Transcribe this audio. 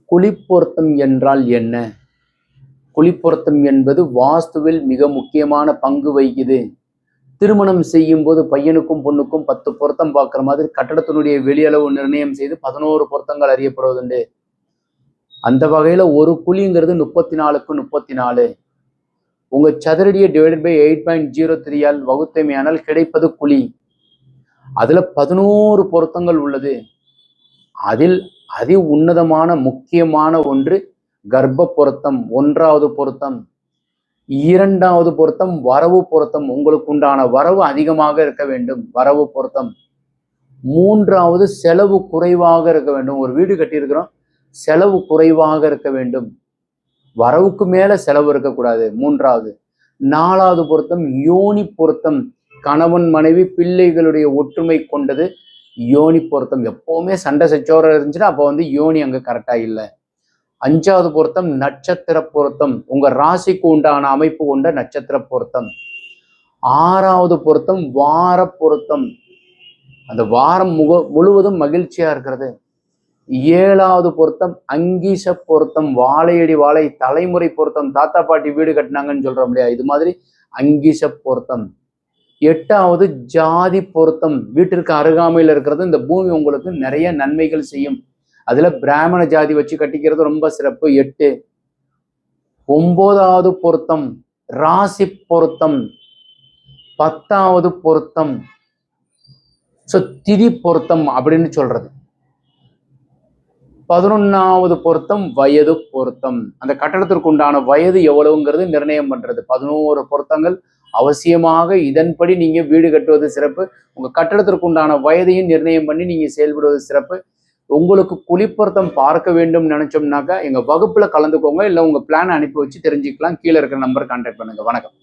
குழிப்பொருத்தம் என்றால் என்ன? குழிப்பொருத்தம் என்பது வாஸ்துவில் மிக முக்கியமான பங்கு வகிக்குது. திருமணம் செய்யும் போது பையனுக்கும் பொண்ணுக்கும் 10 பொருத்தம் பார்க்குற மாதிரி கட்டடத்தினுடைய வெளியளவு நிர்ணயம் செய்து 11 பொருத்தங்கள் அறியப்படுவதுண்டு. அந்த வகையில ஒரு குழிங்கிறது 34க்கு 34. உங்க சதுரடியை டிவைடட் பை 8.03 ஆல் வகுத்தமையானால் கிடைப்பது குழி. அதுல 11 பொருத்தங்கள் உள்ளது. அதில் அதி உன்னதமான முக்கியமான ஒன்று கர்ப்ப பொருத்தம், 1வது பொருத்தம். 2வது பொருத்தம் வரவு பொருத்தம். உங்களுக்கு உண்டான வரவு அதிகமாக இருக்க வேண்டும், வரவு பொருத்தம். 3வது செலவு குறைவாக இருக்க வேண்டும். ஒரு வீடு கட்டியிருக்கிறோம், செலவு குறைவாக இருக்க வேண்டும், வரவுக்கு மேல செலவு இருக்கக்கூடாது, 3வது. 4வது பொருத்தம் யோனி பொருத்தம். கணவன் மனைவி பிள்ளைகளுடைய ஒற்றுமை கொண்டது யோனி பொருத்தம். எப்பவுமே சண்டை சச்சோரம் இருந்துச்சுன்னா அப்போ யோனி அங்க கரெக்டா இல்லை. 5வது பொருத்தம் நட்சத்திர பொருத்தம். உங்க ராசிக்கு உண்டான அமைப்பு கொண்ட நட்சத்திர பொருத்தம். 6வது பொருத்தம் வார பொருத்தம். அந்த வாரம் முழுவதும் மகிழ்ச்சியா இருக்கிறது. 7வது பொருத்தம் அங்கீச பொருத்தம். வாழையடி வாழை தலைமுறை பொருத்தம். தாத்தா பாட்டி வீடு கட்டினாங்கன்னு சொல்றோம் இல்லையா, இது மாதிரி அங்கீச பொருத்தம். 8வது ஜாதி பொருத்தம். வீட்டிற்கு அருகாமையில் இருக்கிறது. இந்த பூமி உங்களுக்கு நிறைய நன்மைகள் செய்யும். அதுல பிராமண ஜாதி வச்சு கட்டிக்கிறது ரொம்ப சிறப்பு. 8. 9வது பொருத்தம் ராசி பொருத்தம். 10வது பொருத்தம் திதி பொருத்தம் அப்படின்னு சொல்றது. 11வது பொருத்தம் வயது பொருத்தம். அந்த கட்டடத்திற்கு உண்டான வயது எவ்வளவுங்கிறது நிர்ணயம் பண்றது. 11 பொருத்தங்கள் அவசியமாக. இதன்படி நீங்க வீடு கட்டுவது சிறப்பு. உங்க கட்டடத்திற்கு உண்டான வயதையும் நிர்ணயம் பண்ணி நீங்க செயல்படுவது சிறப்பு. உங்களுக்கு குழிப்பொருத்தம் பார்க்க வேண்டும் நினைச்சோம்னாக்கா எங்க வகுப்புல கலந்துக்கோங்க, இல்லை உங்க பிளான் அனுப்பி வச்சு தெரிஞ்சுக்கலாம். கீழே இருக்கிற நம்பர் கான்டாக்ட் பண்ணுங்க. வணக்கம்.